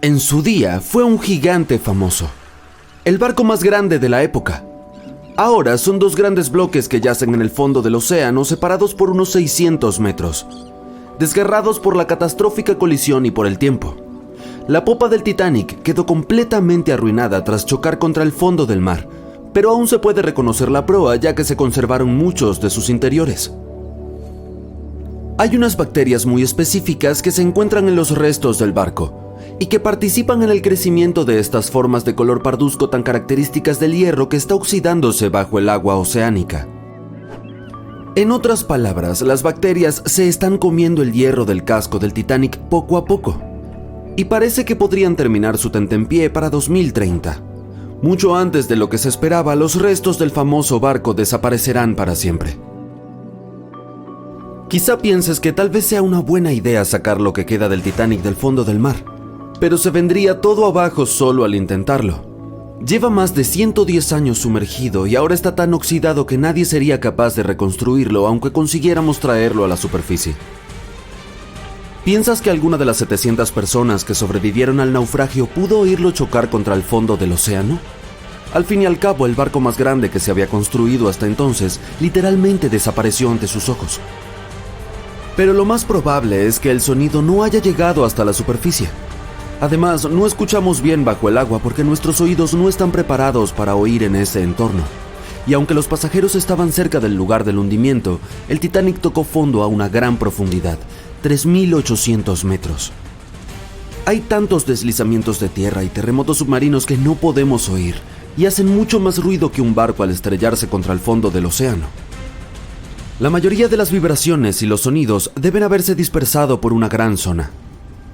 En su día fue un gigante famoso, el barco más grande de la época. Ahora son dos grandes bloques que yacen en el fondo del océano, separados por unos 600 metros, desgarrados por la catastrófica colisión y por el tiempo. La popa del Titanic quedó completamente arruinada tras chocar contra el fondo del mar, pero aún se puede reconocer la proa ya que se conservaron muchos de sus interiores. Hay unas bacterias muy específicas que se encuentran en los restos del barco y que participan en el crecimiento de estas formas de color parduzco tan características del hierro que está oxidándose bajo el agua oceánica. En otras palabras, las bacterias se están comiendo el hierro del casco del Titanic poco a poco, y parece que podrían terminar su tentempié para 2030. Mucho antes de lo que se esperaba, los restos del famoso barco desaparecerán para siempre. Quizá pienses que tal vez sea una buena idea sacar lo que queda del Titanic del fondo del mar, pero se vendría todo abajo solo al intentarlo. Lleva más de 110 años sumergido y ahora está tan oxidado que nadie sería capaz de reconstruirlo aunque consiguiéramos traerlo a la superficie. ¿Piensas que alguna de las 700 personas que sobrevivieron al naufragio pudo oírlo chocar contra el fondo del océano? Al fin y al cabo, el barco más grande que se había construido hasta entonces literalmente desapareció ante sus ojos. Pero lo más probable es que el sonido no haya llegado hasta la superficie. Además, no escuchamos bien bajo el agua porque nuestros oídos no están preparados para oír en ese entorno. Y aunque los pasajeros estaban cerca del lugar del hundimiento, el Titanic tocó fondo a una gran profundidad, 3.800 metros. Hay tantos deslizamientos de tierra y terremotos submarinos que no podemos oír, y hacen mucho más ruido que un barco al estrellarse contra el fondo del océano. La mayoría de las vibraciones y los sonidos deben haberse dispersado por una gran zona.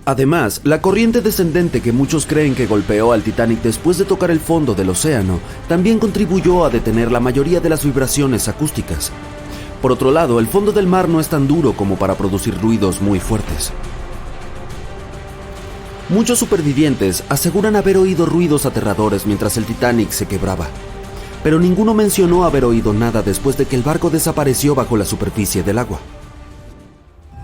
Además, la corriente descendente que muchos creen que golpeó al Titanic después de tocar el fondo del océano también contribuyó a detener la mayoría de las vibraciones acústicas. Por otro lado, el fondo del mar no es tan duro como para producir ruidos muy fuertes. Muchos supervivientes aseguran haber oído ruidos aterradores mientras el Titanic se quebraba, pero ninguno mencionó haber oído nada después de que el barco desapareció bajo la superficie del agua.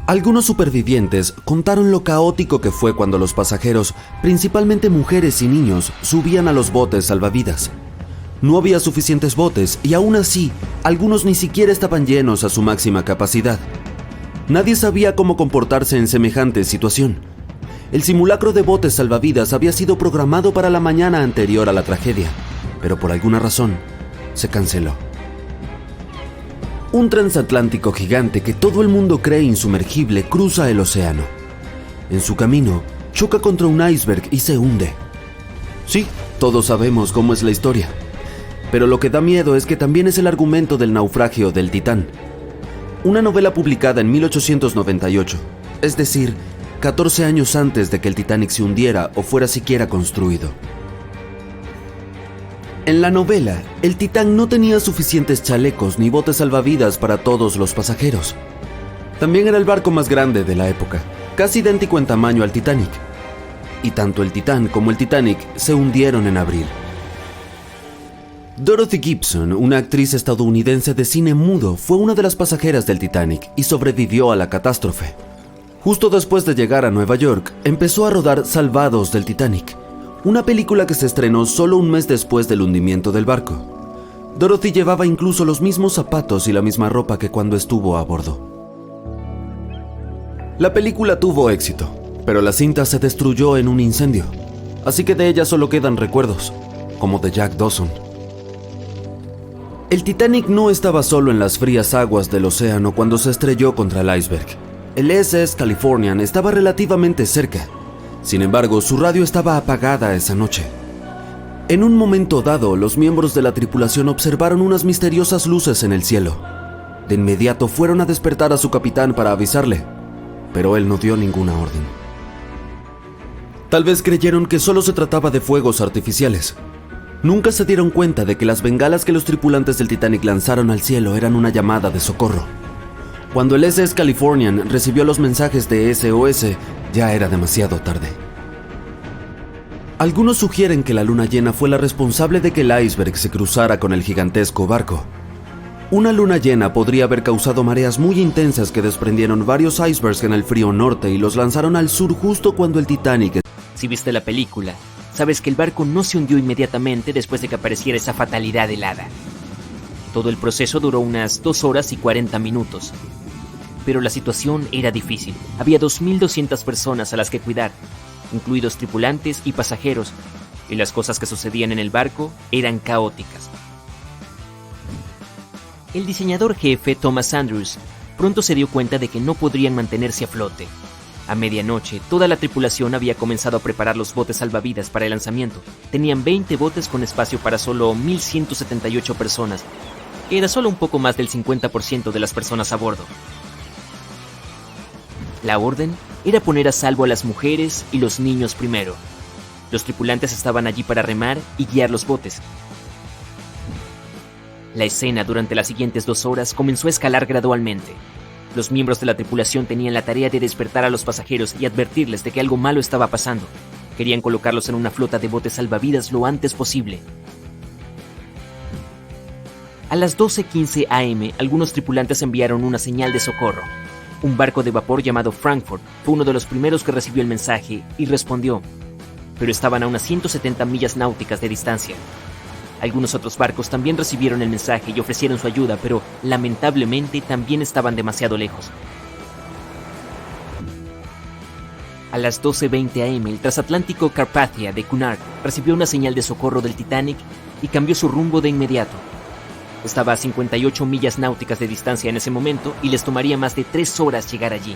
Algunos supervivientes contaron lo caótico que fue cuando los pasajeros, principalmente mujeres y niños, subían a los botes salvavidas. No había suficientes botes y aún así, algunos ni siquiera estaban llenos a su máxima capacidad. Nadie sabía cómo comportarse en semejante situación. El simulacro de botes salvavidas había sido programado para la mañana anterior a la tragedia, pero por alguna razón se canceló. Un transatlántico gigante que todo el mundo cree insumergible cruza el océano. En su camino, choca contra un iceberg y se hunde. Sí, todos sabemos cómo es la historia. Pero lo que da miedo es que también es el argumento del naufragio del Titán. Una novela publicada en 1898, es decir, 14 años antes de que el Titanic se hundiera o fuera siquiera construido. En la novela, el Titán no tenía suficientes chalecos ni botes salvavidas para todos los pasajeros. También era el barco más grande de la época, casi idéntico en tamaño al Titanic. Y tanto el Titán como el Titanic se hundieron en abril. Dorothy Gibson, una actriz estadounidense de cine mudo, fue una de las pasajeras del Titanic y sobrevivió a la catástrofe. Justo después de llegar a Nueva York, empezó a rodar Salvados del Titanic, una película que se estrenó solo un mes después del hundimiento del barco. Dorothy llevaba incluso los mismos zapatos y la misma ropa que cuando estuvo a bordo. La película tuvo éxito, pero la cinta se destruyó en un incendio, así que de ella solo quedan recuerdos, como de Jack Dawson. El Titanic no estaba solo en las frías aguas del océano cuando se estrelló contra el iceberg. El SS Californian estaba relativamente cerca. Sin embargo, su radio estaba apagada esa noche. En un momento dado, los miembros de la tripulación observaron unas misteriosas luces en el cielo. De inmediato fueron a despertar a su capitán para avisarle, pero él no dio ninguna orden. Tal vez creyeron que solo se trataba de fuegos artificiales. Nunca se dieron cuenta de que las bengalas que los tripulantes del Titanic lanzaron al cielo eran una llamada de socorro. Cuando el SS Californian recibió los mensajes de SOS, ya era demasiado tarde. Algunos sugieren que la luna llena fue la responsable de que el iceberg se cruzara con el gigantesco barco. Una luna llena podría haber causado mareas muy intensas que desprendieron varios icebergs en el frío norte y los lanzaron al sur justo cuando el Titanic Si viste la película, sabes que el barco no se hundió inmediatamente después de que apareciera esa fatalidad helada. Todo el proceso duró unas 2 horas y 40 minutos. Pero la situación era difícil. Había 2.200 personas a las que cuidar, incluidos tripulantes y pasajeros, y las cosas que sucedían en el barco eran caóticas. El diseñador jefe, Thomas Andrews, pronto se dio cuenta de que no podrían mantenerse a flote. A medianoche, toda la tripulación había comenzado a preparar los botes salvavidas para el lanzamiento. Tenían 20 botes con espacio para solo 1.178 personas, que era solo un poco más del 50% de las personas a bordo. La orden era poner a salvo a las mujeres y los niños primero. Los tripulantes estaban allí para remar y guiar los botes. La escena durante las siguientes 2 horas comenzó a escalar gradualmente. Los miembros de la tripulación tenían la tarea de despertar a los pasajeros y advertirles de que algo malo estaba pasando. Querían colocarlos en una flota de botes salvavidas lo antes posible. A las 12:15 am, algunos tripulantes enviaron una señal de socorro. Un barco de vapor llamado Frankfurt fue uno de los primeros que recibió el mensaje y respondió, pero estaban a unas 170 millas náuticas de distancia. Algunos otros barcos también recibieron el mensaje y ofrecieron su ayuda, pero lamentablemente también estaban demasiado lejos. A las 12:20 am, el transatlántico Carpathia de Cunard recibió una señal de socorro del Titanic y cambió su rumbo de inmediato. Estaba a 58 millas náuticas de distancia en ese momento y les tomaría más de 3 horas llegar allí.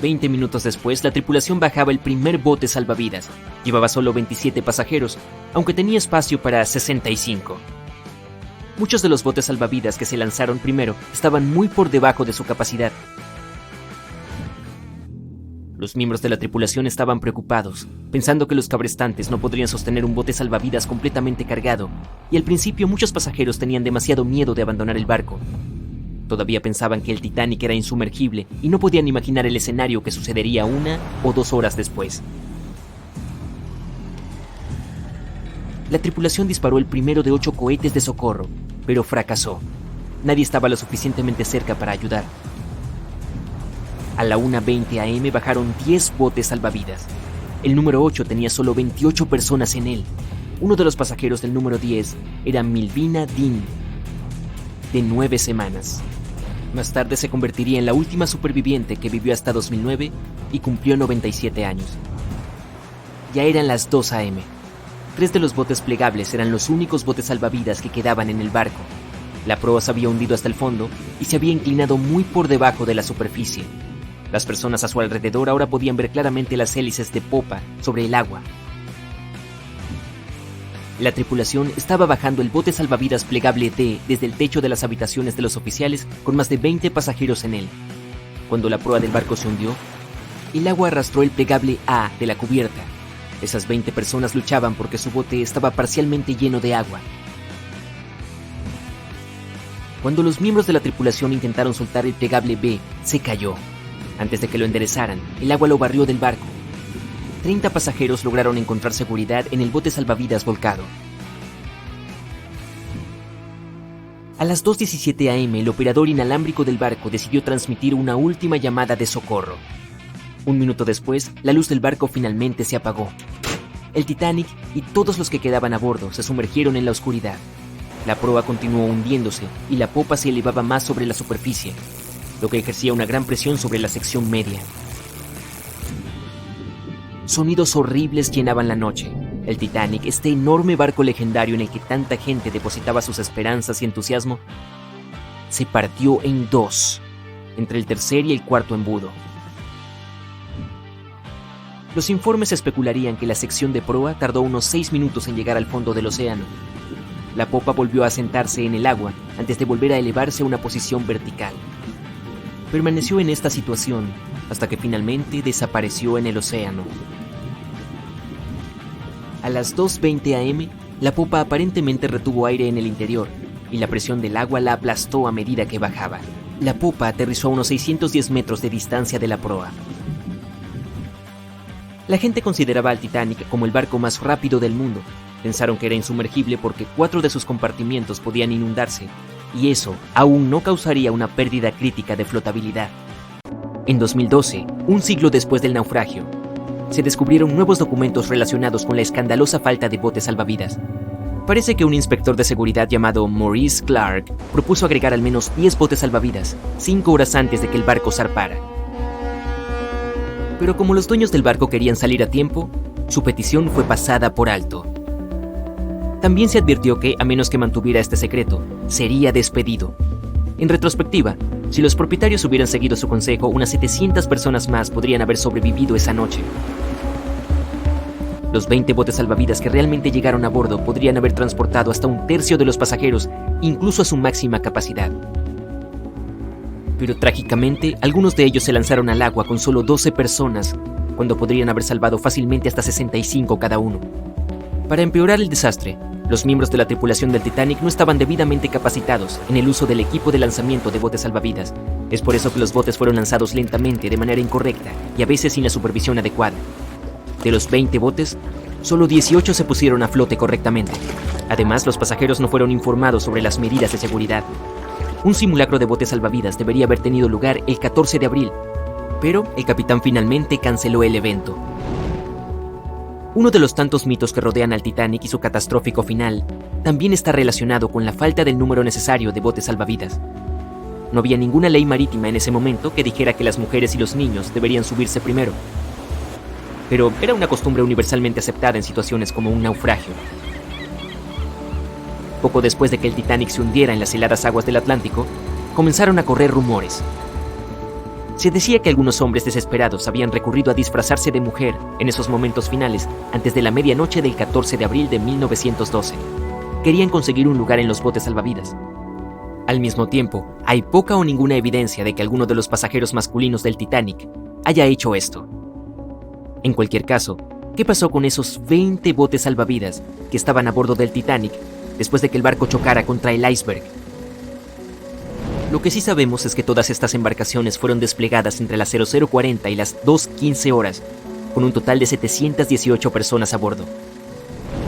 20 minutos después, la tripulación bajaba el primer bote salvavidas. Llevaba solo 27 pasajeros, aunque tenía espacio para 65. Muchos de los botes salvavidas que se lanzaron primero estaban muy por debajo de su capacidad. Los miembros de la tripulación estaban preocupados, pensando que los cabrestantes no podrían sostener un bote salvavidas completamente cargado, y al principio muchos pasajeros tenían demasiado miedo de abandonar el barco. Todavía pensaban que el Titanic era insumergible y no podían imaginar el escenario que sucedería 1 o 2 horas después. La tripulación disparó el primero de 8 cohetes de socorro, pero fracasó. Nadie estaba lo suficientemente cerca para ayudar. A la 1:20 am bajaron 10 botes salvavidas. El número 8 tenía solo 28 personas en él. Uno de los pasajeros del número 10 era Milvina Dean, de 9 semanas. Más tarde se convertiría en la última superviviente que vivió hasta 2009 y cumplió 97 años. Ya eran las 2 am. 3 de los botes plegables eran los únicos botes salvavidas que quedaban en el barco. La proa se había hundido hasta el fondo y se había inclinado muy por debajo de la superficie. Las personas a su alrededor ahora podían ver claramente las hélices de popa sobre el agua. La tripulación estaba bajando el bote salvavidas plegable D desde el techo de las habitaciones de los oficiales con más de 20 pasajeros en él. Cuando la proa del barco se hundió, el agua arrastró el plegable A de la cubierta. Esas 20 personas luchaban porque su bote estaba parcialmente lleno de agua. Cuando los miembros de la tripulación intentaron soltar el plegable B, se cayó. Antes de que lo enderezaran, el agua lo barrió del barco. 30 pasajeros lograron encontrar seguridad en el bote salvavidas volcado. A las 2:17 am, el operador inalámbrico del barco decidió transmitir una última llamada de socorro. 1 minuto después, la luz del barco finalmente se apagó. El Titanic y todos los que quedaban a bordo se sumergieron en la oscuridad. La proa continuó hundiéndose y la popa se elevaba más sobre la superficie, lo que ejercía una gran presión sobre la sección media. Sonidos horribles llenaban la noche. El Titanic, este enorme barco legendario en el que tanta gente depositaba sus esperanzas y entusiasmo, se partió en 2, entre el tercer y el cuarto embudo. Los informes especularían que la sección de proa tardó unos 6 minutos en llegar al fondo del océano. La popa volvió a sentarse en el agua antes de volver a elevarse a una posición vertical. Permaneció en esta situación hasta que finalmente desapareció en el océano. A las 2:20 am, la popa aparentemente retuvo aire en el interior y la presión del agua la aplastó a medida que bajaba. La popa aterrizó a unos 610 metros de distancia de la proa. La gente consideraba al Titanic como el barco más rápido del mundo. Pensaron que era insumergible porque 4 de sus compartimientos podían inundarse, y eso aún no causaría una pérdida crítica de flotabilidad. En 2012, un siglo después del naufragio, se descubrieron nuevos documentos relacionados con la escandalosa falta de botes salvavidas. Parece que un inspector de seguridad llamado Maurice Clark propuso agregar al menos 10 botes salvavidas 5 horas antes de que el barco zarpara. Pero como los dueños del barco querían salir a tiempo, su petición fue pasada por alto. También se advirtió que, a menos que mantuviera este secreto, sería despedido. En retrospectiva, si los propietarios hubieran seguido su consejo, unas 700 personas más podrían haber sobrevivido esa noche. Los 20 botes salvavidas que realmente llegaron a bordo podrían haber transportado hasta un tercio de los pasajeros, incluso a su máxima capacidad. Pero trágicamente, algunos de ellos se lanzaron al agua con solo 12 personas, cuando podrían haber salvado fácilmente hasta 65 cada uno. Para empeorar el desastre, los miembros de la tripulación del Titanic no estaban debidamente capacitados en el uso del equipo de lanzamiento de botes salvavidas. Es por eso que los botes fueron lanzados lentamente, de manera incorrecta y a veces sin la supervisión adecuada. De los 20 botes, solo 18 se pusieron a flote correctamente. Además, los pasajeros no fueron informados sobre las medidas de seguridad. Un simulacro de botes salvavidas debería haber tenido lugar el 14 de abril, pero el capitán finalmente canceló el evento. Uno de los tantos mitos que rodean al Titanic y su catastrófico final también está relacionado con la falta del número necesario de botes salvavidas. No había ninguna ley marítima en ese momento que dijera que las mujeres y los niños deberían subirse primero. Pero era una costumbre universalmente aceptada en situaciones como un naufragio. Poco después de que el Titanic se hundiera en las heladas aguas del Atlántico, comenzaron a correr rumores. Se decía que algunos hombres desesperados habían recurrido a disfrazarse de mujer en esos momentos finales antes de la medianoche del 14 de abril de 1912. Querían conseguir un lugar en los botes salvavidas. Al mismo tiempo, hay poca o ninguna evidencia de que alguno de los pasajeros masculinos del Titanic haya hecho esto. En cualquier caso, ¿qué pasó con esos 20 botes salvavidas que estaban a bordo del Titanic después de que el barco chocara contra el iceberg? Lo que sí sabemos es que todas estas embarcaciones fueron desplegadas entre las 00:40 y las 2:15 horas, con un total de 718 personas a bordo.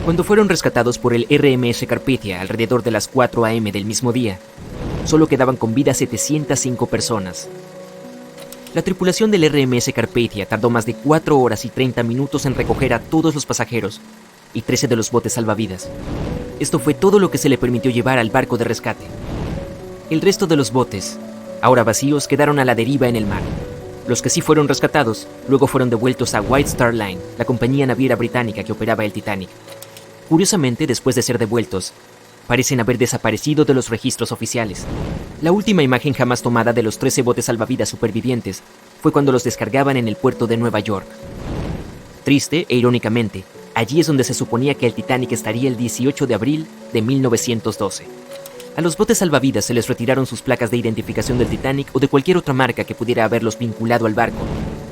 Cuando fueron rescatados por el RMS Carpathia alrededor de las 4 a.m. del mismo día, solo quedaban con vida 705 personas. La tripulación del RMS Carpathia tardó más de 4 horas y 30 minutos en recoger a todos los pasajeros y 13 de los botes salvavidas. Esto fue todo lo que se le permitió llevar al barco de rescate. El resto de los botes, ahora vacíos, quedaron a la deriva en el mar. Los que sí fueron rescatados luego fueron devueltos a White Star Line, la compañía naviera británica que operaba el Titanic. Curiosamente, después de ser devueltos, parecen haber desaparecido de los registros oficiales. La última imagen jamás tomada de los 13 botes salvavidas supervivientes fue cuando los descargaban en el puerto de Nueva York. Triste e irónicamente, allí es donde se suponía que el Titanic estaría el 18 de abril de 1912. A los botes salvavidas se les retiraron sus placas de identificación del Titanic o de cualquier otra marca que pudiera haberlos vinculado al barco.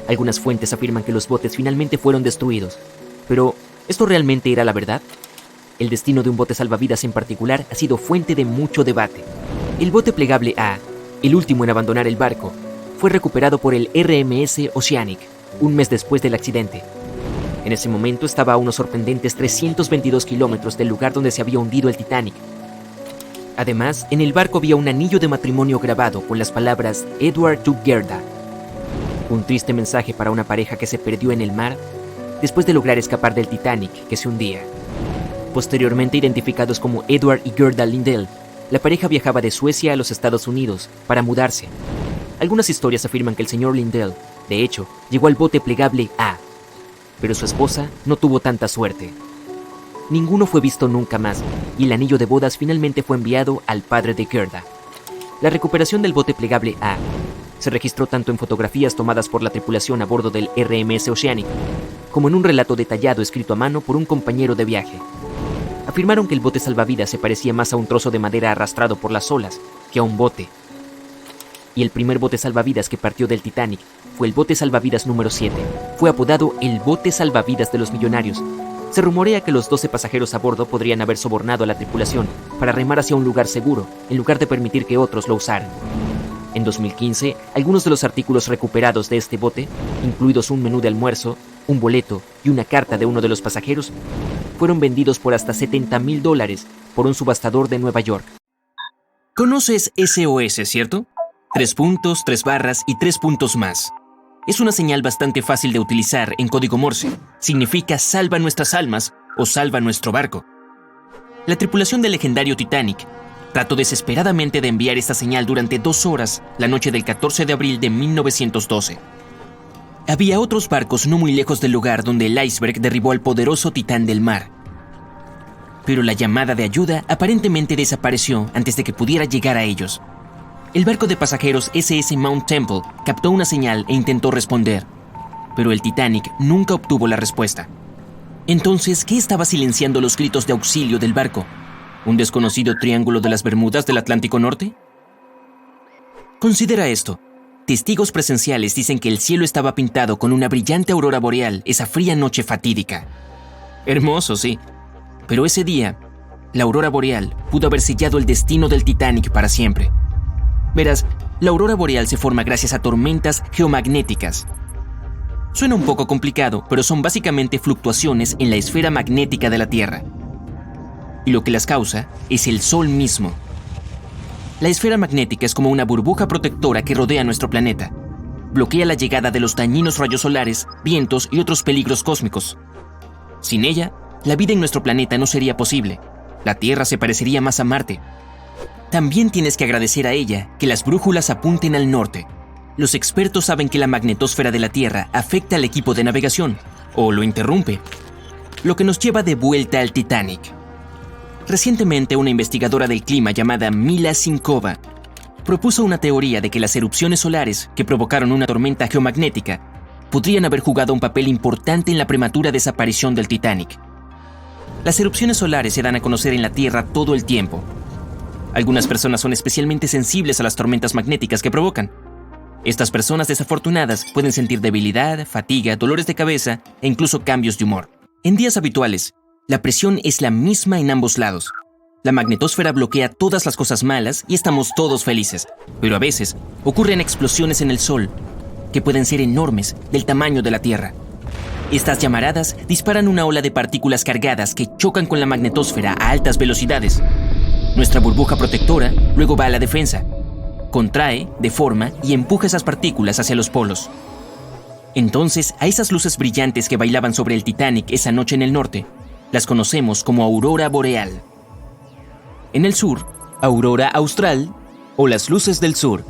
Algunas fuentes afirman que los botes finalmente fueron destruidos. Pero, ¿esto realmente era la verdad? El destino de un bote salvavidas en particular ha sido fuente de mucho debate. El bote plegable A, el último en abandonar el barco, fue recuperado por el RMS Oceanic, un mes después del accidente. En ese momento estaba a unos sorprendentes 322 kilómetros del lugar donde se había hundido el Titanic. Además, en el barco había un anillo de matrimonio grabado con las palabras Edward to Gerda. Un triste mensaje para una pareja que se perdió en el mar después de lograr escapar del Titanic que se hundía. Posteriormente identificados como Edward y Gerda Lindell, la pareja viajaba de Suecia a los Estados Unidos para mudarse. Algunas historias afirman que el señor Lindell, de hecho, llegó al bote plegable A, pero su esposa no tuvo tanta suerte. Ninguno fue visto nunca más, y el anillo de bodas finalmente fue enviado al padre de Gerda. La recuperación del bote plegable A se registró tanto en fotografías tomadas por la tripulación a bordo del RMS Oceanic, como en un relato detallado escrito a mano por un compañero de viaje. Afirmaron que el bote salvavidas se parecía más a un trozo de madera arrastrado por las olas que a un bote. Y el primer bote salvavidas que partió del Titanic fue el bote salvavidas número 7. Fue apodado el bote salvavidas de los millonarios. Se rumorea que los 12 pasajeros a bordo podrían haber sobornado a la tripulación para remar hacia un lugar seguro, en lugar de permitir que otros lo usaran. En 2015, algunos de los artículos recuperados de este bote, incluidos un menú de almuerzo, un boleto y una carta de uno de los pasajeros, fueron vendidos por hasta $70,000 por un subastador de Nueva York. ¿Conoces SOS, cierto? 3 puntos, 3 barras y 3 puntos más. Es una señal bastante fácil de utilizar en código Morse. Significa salva nuestras almas o salva nuestro barco. La tripulación del legendario Titanic trató desesperadamente de enviar esta señal durante 2 horas la noche del 14 de abril de 1912. Había otros barcos no muy lejos del lugar donde el iceberg derribó al poderoso titán del mar. Pero la llamada de ayuda aparentemente desapareció antes de que pudiera llegar a ellos. El barco de pasajeros SS Mount Temple captó una señal e intentó responder, pero el Titanic nunca obtuvo la respuesta. Entonces, ¿qué estaba silenciando los gritos de auxilio del barco? ¿Un desconocido triángulo de las Bermudas del Atlántico Norte? Considera esto. Testigos presenciales dicen que el cielo estaba pintado con una brillante aurora boreal esa fría noche fatídica. Hermoso, sí. Pero ese día, la aurora boreal pudo haber sellado el destino del Titanic para siempre. Verás, la aurora boreal se forma gracias a tormentas geomagnéticas. Suena un poco complicado, pero son básicamente fluctuaciones en la esfera magnética de la Tierra. Y lo que las causa es el Sol mismo. La esfera magnética es como una burbuja protectora que rodea nuestro planeta. Bloquea la llegada de los dañinos rayos solares, vientos y otros peligros cósmicos. Sin ella, la vida en nuestro planeta no sería posible. La Tierra se parecería más a Marte. También tienes que agradecer a ella que las brújulas apunten al norte. Los expertos saben que la magnetosfera de la Tierra afecta al equipo de navegación, o lo interrumpe, lo que nos lleva de vuelta al Titanic. Recientemente, una investigadora del clima llamada Mila Sinkova propuso una teoría de que las erupciones solares que provocaron una tormenta geomagnética podrían haber jugado un papel importante en la prematura desaparición del Titanic. Las erupciones solares se dan a conocer en la Tierra todo el tiempo. Algunas personas son especialmente sensibles a las tormentas magnéticas que provocan. Estas personas desafortunadas pueden sentir debilidad, fatiga, dolores de cabeza e incluso cambios de humor. En días habituales, la presión es la misma en ambos lados. La magnetosfera bloquea todas las cosas malas y estamos todos felices. Pero a veces ocurren explosiones en el Sol, que pueden ser enormes, del tamaño de la Tierra. Estas llamaradas disparan una ola de partículas cargadas que chocan con la magnetosfera a altas velocidades. Nuestra burbuja protectora luego va a la defensa. Contrae, deforma y empuja esas partículas hacia los polos. Entonces, a esas luces brillantes que bailaban sobre el Titanic esa noche en el norte, las conocemos como aurora boreal. En el sur, aurora austral o las luces del sur.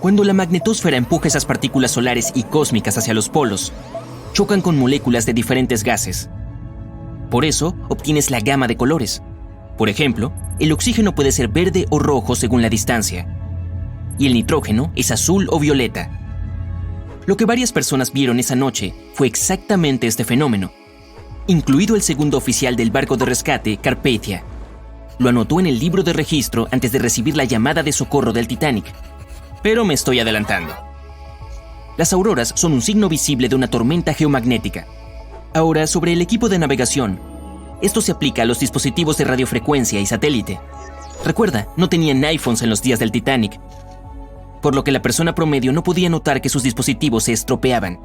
Cuando la magnetosfera empuja esas partículas solares y cósmicas hacia los polos, chocan con moléculas de diferentes gases. Por eso, obtienes la gama de colores. Por ejemplo, el oxígeno puede ser verde o rojo según la distancia, y el nitrógeno es azul o violeta. Lo que varias personas vieron esa noche fue exactamente este fenómeno, incluido el segundo oficial del barco de rescate, Carpathia. Lo anotó en el libro de registro antes de recibir la llamada de socorro del Titanic. Pero me estoy adelantando. Las auroras son un signo visible de una tormenta geomagnética. Ahora, sobre el equipo de navegación. Esto se aplica a los dispositivos de radiofrecuencia y satélite. Recuerda, no tenían iPhones en los días del Titanic, por lo que la persona promedio no podía notar que sus dispositivos se estropeaban.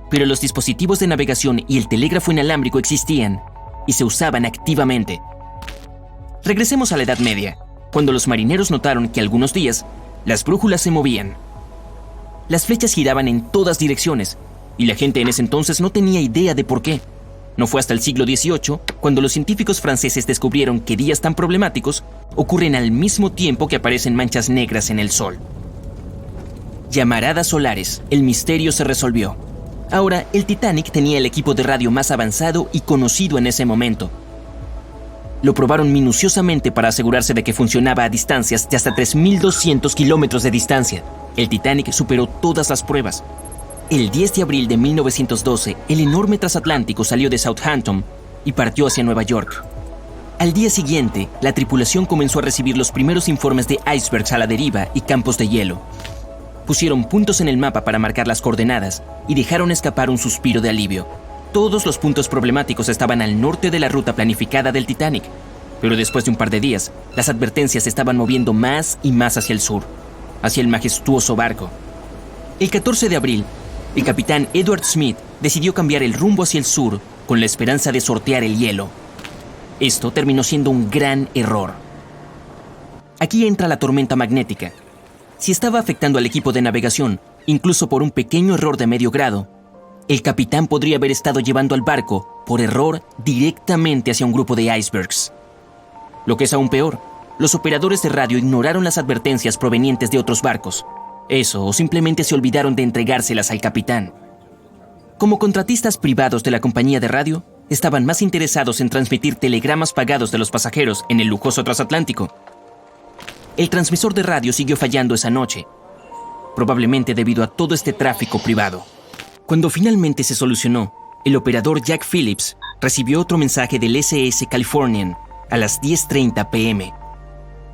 Pero los dispositivos de navegación y el telégrafo inalámbrico existían y se usaban activamente. Regresemos a la Edad Media, cuando los marineros notaron que algunos días las brújulas se movían. Las flechas giraban en todas direcciones y la gente en ese entonces no tenía idea de por qué. No fue hasta el siglo XVIII cuando los científicos franceses descubrieron que días tan problemáticos ocurren al mismo tiempo que aparecen manchas negras en el sol. Llamaradas solares, el misterio se resolvió. Ahora, el Titanic tenía el equipo de radio más avanzado y conocido en ese momento. Lo probaron minuciosamente para asegurarse de que funcionaba a distancias de hasta 3.200 kilómetros de distancia. El Titanic superó todas las pruebas. El 10 de abril de 1912, el enorme transatlántico salió de Southampton y partió hacia Nueva York. Al día siguiente, la tripulación comenzó a recibir los primeros informes de icebergs a la deriva y campos de hielo. Pusieron puntos en el mapa para marcar las coordenadas y dejaron escapar un suspiro de alivio. Todos los puntos problemáticos estaban al norte de la ruta planificada del Titanic, pero después de un par de días, las advertencias se estaban moviendo más y más hacia el sur, hacia el majestuoso barco. El 14 de abril, el capitán Edward Smith decidió cambiar el rumbo hacia el sur con la esperanza de sortear el hielo. Esto terminó siendo un gran error. Aquí entra la tormenta magnética. Si estaba afectando al equipo de navegación, incluso por un pequeño error de medio grado, el capitán podría haber estado llevando al barco, por error, directamente hacia un grupo de icebergs. Lo que es aún peor, los operadores de radio ignoraron las advertencias provenientes de otros barcos. Eso, o simplemente se olvidaron de entregárselas al capitán. Como contratistas privados de la compañía de radio, estaban más interesados en transmitir telegramas pagados de los pasajeros en el lujoso transatlántico. El transmisor de radio siguió fallando esa noche, probablemente debido a todo este tráfico privado. Cuando finalmente se solucionó, el operador Jack Phillips recibió otro mensaje del SS Californian a las 10:30 p.m.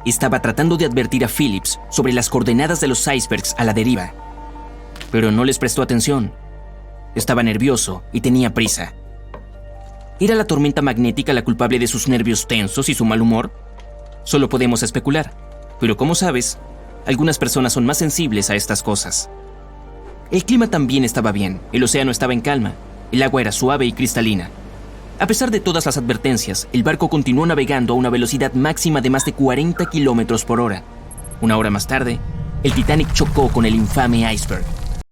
Estaba tratando de advertir a Phillips sobre las coordenadas de los icebergs a la deriva, pero no les prestó atención. Estaba nervioso y tenía prisa. ¿Era la tormenta magnética la culpable de sus nervios tensos y su mal humor? Solo podemos especular, pero como sabes, algunas personas son más sensibles a estas cosas. El clima también estaba bien, el océano estaba en calma, el agua era suave y cristalina. A pesar de todas las advertencias, el barco continuó navegando a una velocidad máxima de más de 40 kilómetros por hora. Una hora más tarde, el Titanic chocó con el infame iceberg.